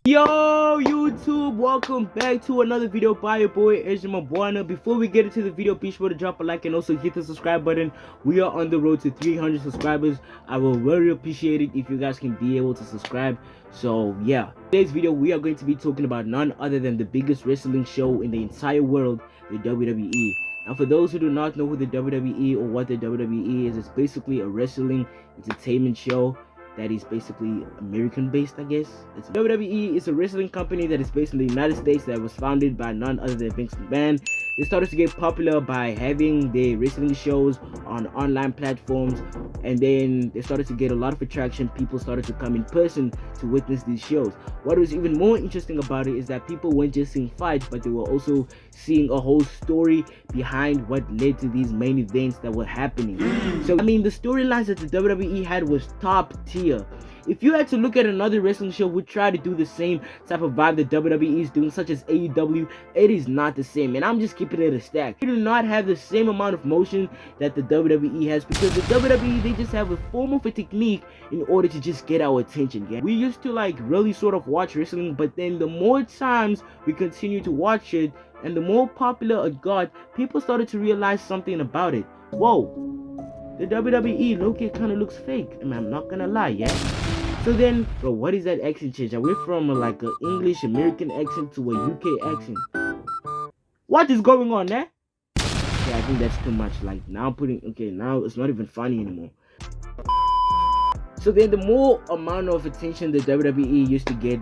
Yo YouTube, welcome back to another video by your boy Ejima Buana. Before we get into the video, be sure to drop a like and also hit the subscribe button. We are on the road to 300 subscribers. I will really appreciate it if you guys can be able to subscribe. So yeah, today's video we are going to be talking about none other than the biggest wrestling show in the entire world, the WWE. Now for those who do not know who the WWE or what the WWE is, it's basically a wrestling entertainment show that is basically American based, I guess. WWE is a wrestling company that is based in the United States that was founded by none other than Vince McMahon. They started to get popular by having their wrestling shows on online platforms, and then they started to get a lot of attraction. People started to come in person to witness these shows. What was even more interesting about it is that people weren't just seeing fights, but they were also seeing a whole story behind what led to these main events that were happening. So I mean, the storylines that the WWE had was top tier. If you had to look at another wrestling show would try to do the same type of vibe that WWE is doing, such as AEW, it is not the same, and I'm just keeping it a stack. They do not have the same amount of motion that the WWE has, because the WWE, they just have a form of a technique in order to just get our attention. Yeah, we used to like really sort of watch wrestling, but then the more times we continue to watch it and the more popular it got, people started to realize something about it. Whoa, the WWE look, it kind of looks fake. I mean, I'm not gonna lie, yeah. So then, bro, what is that accent change? I went from like an English American accent to a UK accent. What is going on there? Yeah, I think that's too much. Like now now it's not even funny anymore. So then the more amount of attention the WWE used to get,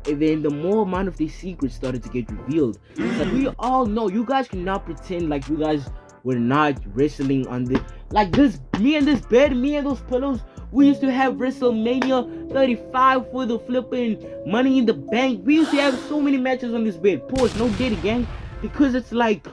and then the more amount of these secrets started to get revealed. So we all know, you guys cannot pretend like you guys were not wrestling on the, like this, me and this bed, me and those pillows. We used to have WrestleMania 35 for the flipping Money in the Bank. We used to have so many matches on this bed. Pause, no diddy gang. Because it's like,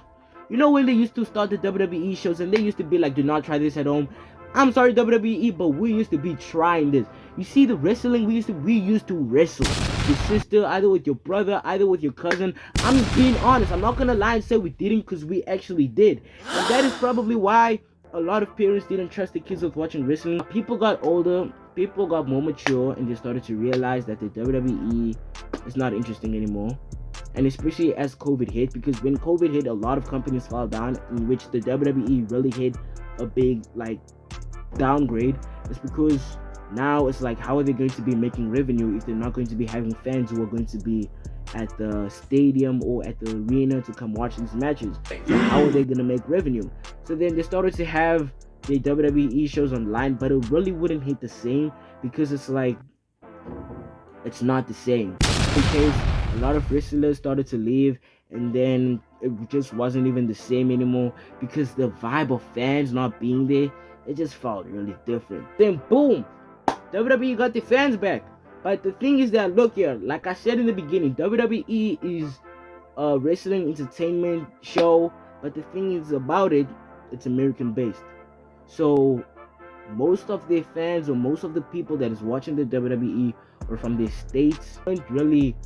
you know when they used to start the WWE shows and they used to be like, do not try this at home. I'm sorry WWE, but we used to be trying this. You see the wrestling, we used to wrestle. Your sister, either with your brother, either with your cousin. I'm just being honest. I'm not gonna lie and say we didn't, because we actually did. And that is probably why a lot of parents didn't trust the kids with watching wrestling. People got older, people got more mature, and they started to realize that the WWE is not interesting anymore. And especially as COVID hit, because when COVID hit, a lot of companies fell down, in which the WWE really hit a big like downgrade. It's because now it's like, how are they going to be making revenue if they're not going to be having fans who are going to be at the stadium or at the arena to come watch these matches? So how are they going to make revenue? So then they started to have the WWE shows online, but it really wouldn't hit the same, because it's like, it's not the same. Because a lot of wrestlers started to leave, and then it just wasn't even the same anymore, because the vibe of fans not being there, it just felt really different. Then boom, WWE got the fans back. But the thing is that, look here, like I said in the beginning, WWE is a wrestling entertainment show, but the thing is about it, it's American based. So most of their fans, or most of the people that is watching the WWE, are from the states, aren't really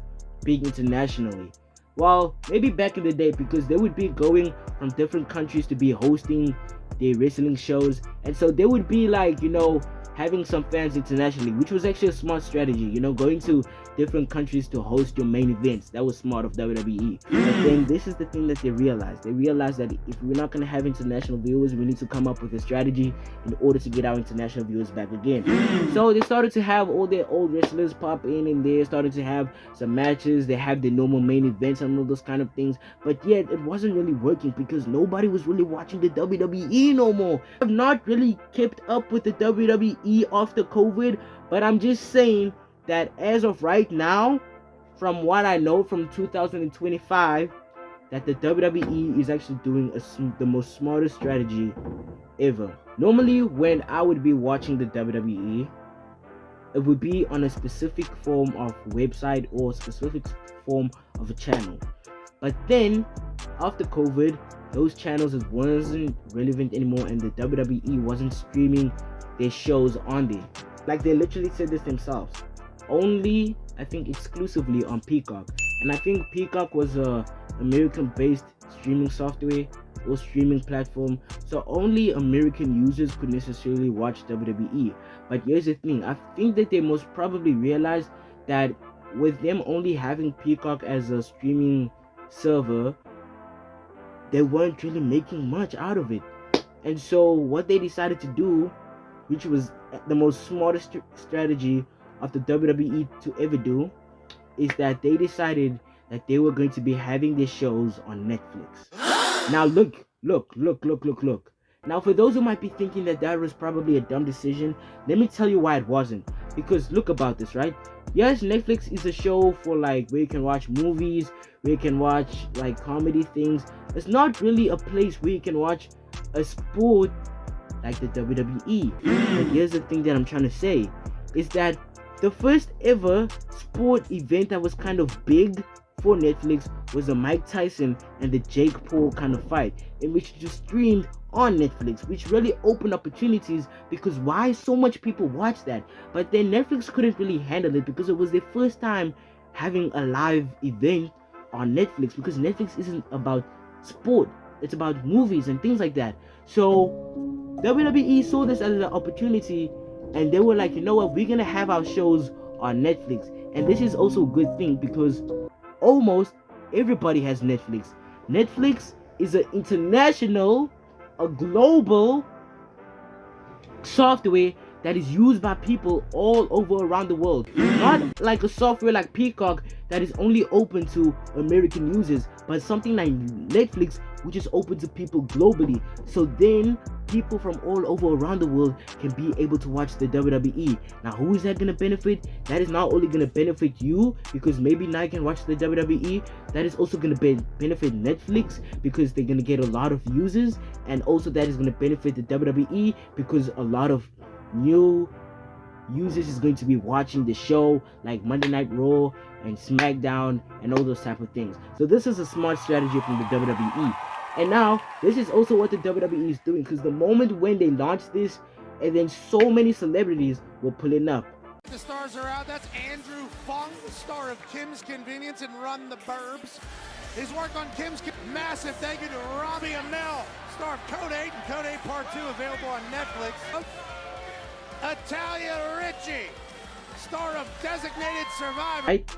big internationally. Well, maybe back in the day, because they would be going from different countries to be hosting their wrestling shows, and so they would be like, you know, having some fans internationally, which was actually a smart strategy, you know, going to different countries to host your main events. That was smart of WWE. But then this is the thing that they realized. They realized that if we're not going to have international viewers, we need to come up with a strategy in order to get our international viewers back again. So they started to have all their old wrestlers pop in, and they started to have some matches. They have the normal main events and all those kind of things. But yet it wasn't really working, because nobody was really watching the WWE no more. I've not really kept up with the WWE after COVID, but I'm just saying that as of right now, from what I know from 2025, that the WWE is actually doing the most smartest strategy ever. Normally when I would be watching the WWE, it would be on a specific form of website or specific form of a channel. But then after COVID, those channels wasn't relevant anymore, and the WWE wasn't streaming their shows on there. Like they literally said this themselves. Only, I think, exclusively on Peacock. And I think Peacock was a American-based streaming software or streaming platform, so only American users could necessarily watch WWE. But here's the thing, I think that they most probably realized that with them only having Peacock as a streaming server, they weren't really making much out of it. And so what they decided to do, which was the most smartest strategy of the WWE to ever do, is that they decided that they were going to be having their shows on Netflix. Now look. Now for those who might be thinking that that was probably a dumb decision, let me tell you why it wasn't. Because look about this, right? Yes, Netflix is a show for like where you can watch movies, where you can watch like comedy things. It's not really a place where you can watch a sport like the WWE. But here's the thing that I'm trying to say, is that the first ever sport event that was kind of big for Netflix was the Mike Tyson and the Jake Paul kind of fight, in which it just streamed on Netflix, which really opened opportunities, because why so much people watch that? But then Netflix couldn't really handle it because it was their first time having a live event on Netflix, because Netflix isn't about sport, it's about movies and things like that. So WWE saw this as an opportunity, and they were like, you know what, we're gonna have our shows on Netflix. And this is also a good thing because almost everybody has Netflix. Netflix is an international, a global software that is used by people all over around the world. Not like a software like Peacock that is only open to American users, but something like Netflix, which is open to people globally. So then people from all over around the world can be able to watch the WWE. Now who is that going to benefit? That is not only going to benefit you, because maybe now you can watch the WWE. That is also going to benefit Netflix, because they're going to get a lot of users. And also that is going to benefit the WWE, because a lot of new users is going to be watching the show, like Monday Night Raw and SmackDown and all those type of things. So this is a smart strategy from the WWE. And now this is also what the WWE is doing, because the moment when they launched this, and then so many celebrities were pulling up. The stars are out. That's Andrew Fung, the star of Kim's Convenience and Run the Burbs. His work on Kim's massive thank you to Robbie Amell, star of Code 8 and Code 8 Part 2, available on Netflix. Italia Ricci, star of Designated Survivor. Right?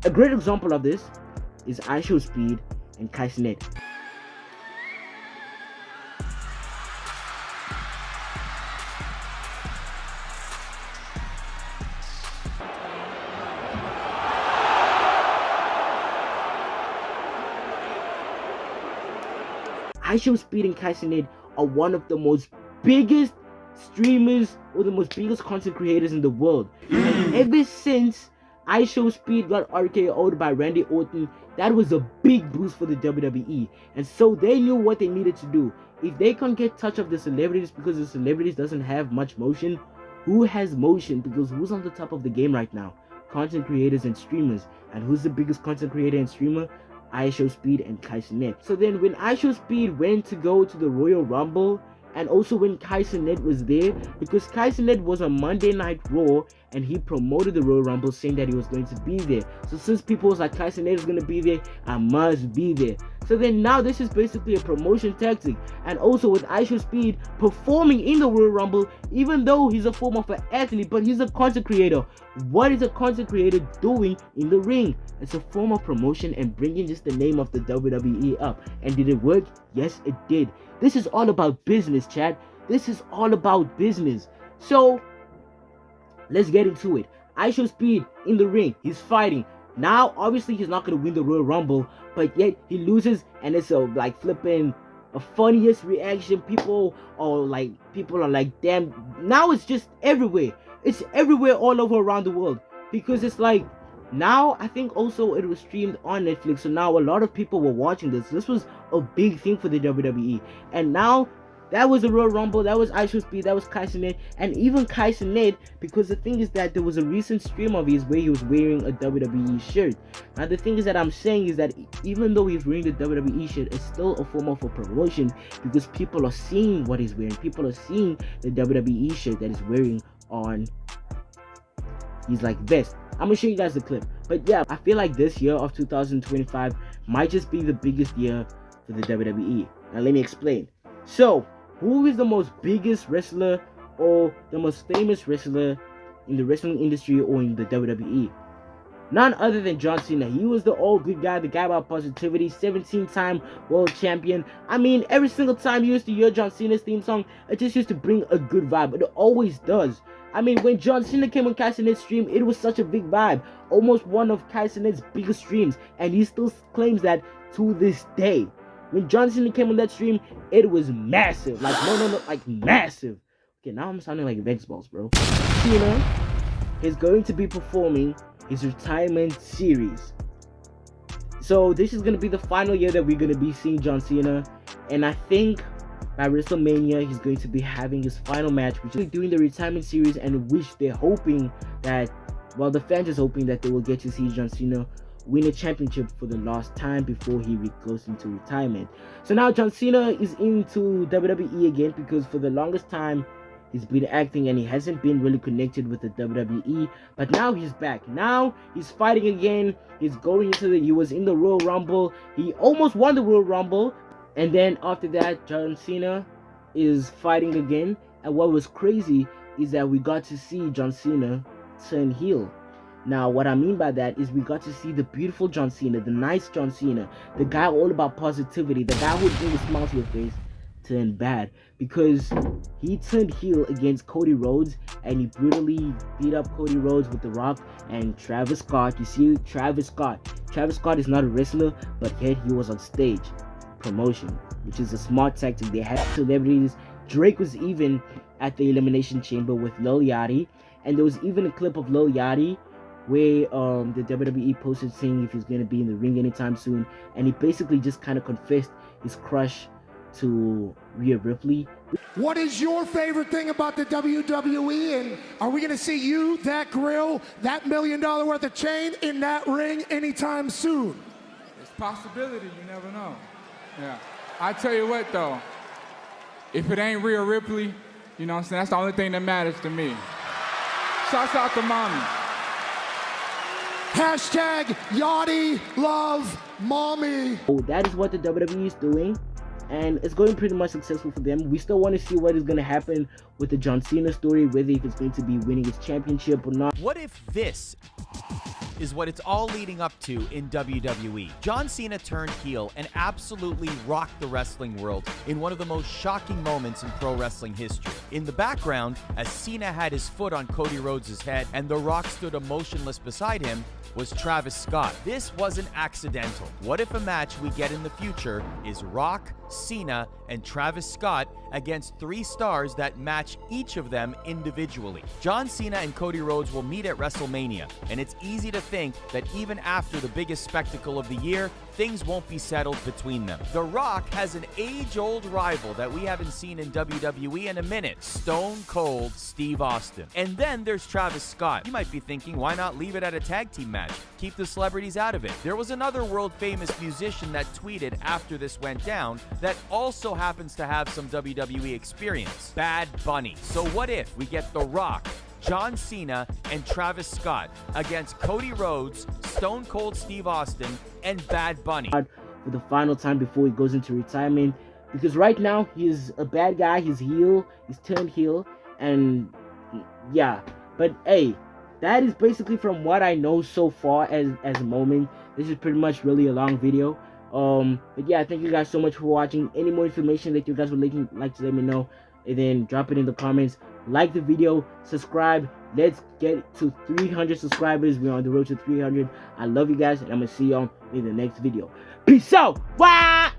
A great example of this is IShowSpeed and Kai Cenat. IShowSpeed and Kai Cenat are one of the most biggest streamers or the most biggest content creators in the world. And ever since IShowSpeed got RKO'd by Randy Orton, that was a big boost for the WWE. And so they knew what they needed to do. If they can't get touch of the celebrities, because the celebrities doesn't have much motion, who has motion? Because who's on the top of the game right now? Content creators and streamers. And who's the biggest content creator and streamer? IShowSpeed and Kai Cenat. So then when IShowSpeed went to go to the Royal Rumble, and also when Kai Cenat was there, because Kai Cenat was on Monday Night Raw and he promoted the Royal Rumble, saying that he was going to be there. So since people was like, Kai Cenat is going to be there, I must be there. So then now this is basically a promotion tactic. And also with IShowSpeed performing in the Royal Rumble, even though he's a form of an athlete, but he's a content creator. What is a content creator doing in the ring? It's a form of promotion and bringing just the name of the WWE up. And did it work? Yes, it did. This is all about business, chat. This is all about business. So let's get into it. IShowSpeed in the ring. He's fighting. Now, obviously, he's not going to win the Royal Rumble, but yet he loses, and it's a flipping a funniest reaction. People are like, damn. Now it's just everywhere. It's everywhere all over around the world, because it's like, now I think also it was streamed on Netflix, so now a lot of people were watching this. This was a big thing for the WWE, and now that was the Royal Rumble, that was IShowSpeed, that was Kai Cenat, and even Kai Cenat, because the thing is that there was a recent stream of his where he was wearing a WWE shirt. Now the thing is that I'm saying is that even though he's wearing the WWE shirt, it's still a form of a promotion, because people are seeing what he's wearing. People are seeing the WWE shirt that he's wearing on his vest. I'm gonna show you guys the clip. But yeah, I feel like this year of 2025 might just be the biggest year for the WWE. Now let me explain. So, who is the most biggest wrestler or the most famous wrestler in the wrestling industry or in the WWE. None other than John Cena. He was the old good guy, the guy about positivity, 17-time world champion. I mean, every single time you used to hear John Cena's theme song, it just used to bring a good vibe. It always does. I mean, when John Cena came on Kai Cenat's stream, it was such a big vibe. Almost one of Kai Cenat's biggest streams. And he still claims that to this day. When John Cena came on that stream, it was massive. Like, no, like massive. Okay, now I'm sounding like Vex Balls, bro. Cena is going to be performing his retirement series. So this is going to be the final year that we're going to be seeing John Cena. And I think by WrestleMania, he's going to be having his final match, which is doing the retirement series, and which they're hoping that, well, the fans is hoping that they will get to see John Cena win a championship for the last time before he goes into retirement. So now John Cena is into WWE again, because for the longest time he's been acting and he hasn't been really connected with the WWE, but now he's back. Now he's fighting again. He's going into he was in the Royal Rumble. He almost won the Royal Rumble. And then after that, John Cena is fighting again. And what was crazy is that we got to see John Cena turn heel. Now, what I mean by that is we got to see the beautiful John Cena, the nice John Cena, the guy all about positivity, the guy who would bring a smile to your face, turn bad, because he turned heel against Cody Rhodes, and he brutally beat up Cody Rhodes with The Rock and Travis Scott. You see, Travis Scott is not a wrestler, but yet he was on stage. Promotion, which is a smart tactic. They had celebrities. Drake was even at the Elimination Chamber with Lil Yachty, and there was even a clip of Lil Yachty where the WWE posted saying if he's going to be in the ring anytime soon, and he basically just kind of confessed his crush to Rhea Ripley. What is your favorite thing about the WWE, and are we going to see you, that grill, that $1 million worth of chain in that ring anytime soon? It's a possibility, you never know. Yeah, I tell you what though, if it ain't Rhea Ripley, you know what I'm saying, that's the only thing that matters to me. Shouts out to mommy. Hashtag Yachty love mommy. Oh, that is what the WWE is doing, and it's going pretty much successful for them. We still want to see what is going to happen with the John Cena story, whether if it's going to be winning his championship or not. What if this is what it's all leading up to in WWE? John Cena turned heel and absolutely rocked the wrestling world in one of the most shocking moments in pro wrestling history. In the background, as Cena had his foot on Cody Rhodes' head and The Rock stood emotionless beside him, was Travis Scott. This wasn't accidental. What if a match we get in the future is Rock, Cena, and Travis Scott against 3 stars that match each of them individually? John Cena and Cody Rhodes will meet at WrestleMania, and it's easy to think that even after the biggest spectacle of the year, things won't be settled between them. The Rock has an age-old rival that we haven't seen in WWE in a minute, Stone Cold Steve Austin. And then there's Travis Scott. You might be thinking, why not leave it at a tag team match? Keep the celebrities out of it. There was another world-famous musician that tweeted after this went down that also happens to have some WWE experience, Bad Bunny. So what if we get The Rock, John Cena, and Travis Scott against Cody Rhodes, Stone Cold Steve Austin, and Bad Bunny For the final time before he goes into retirement, because right now he's a bad guy, he's heel, he's turned heel, and yeah, but hey, that is basically from what I know so far as a moment. This is pretty much really a long video. But yeah, thank you guys so much for watching. Any more information that you guys would like to let me know, and then drop it in the comments. Like the video, subscribe. Let's get to 300 subscribers. We're on the road to 300. I love you guys, and I'm gonna see y'all in the next video. Peace out. Bye.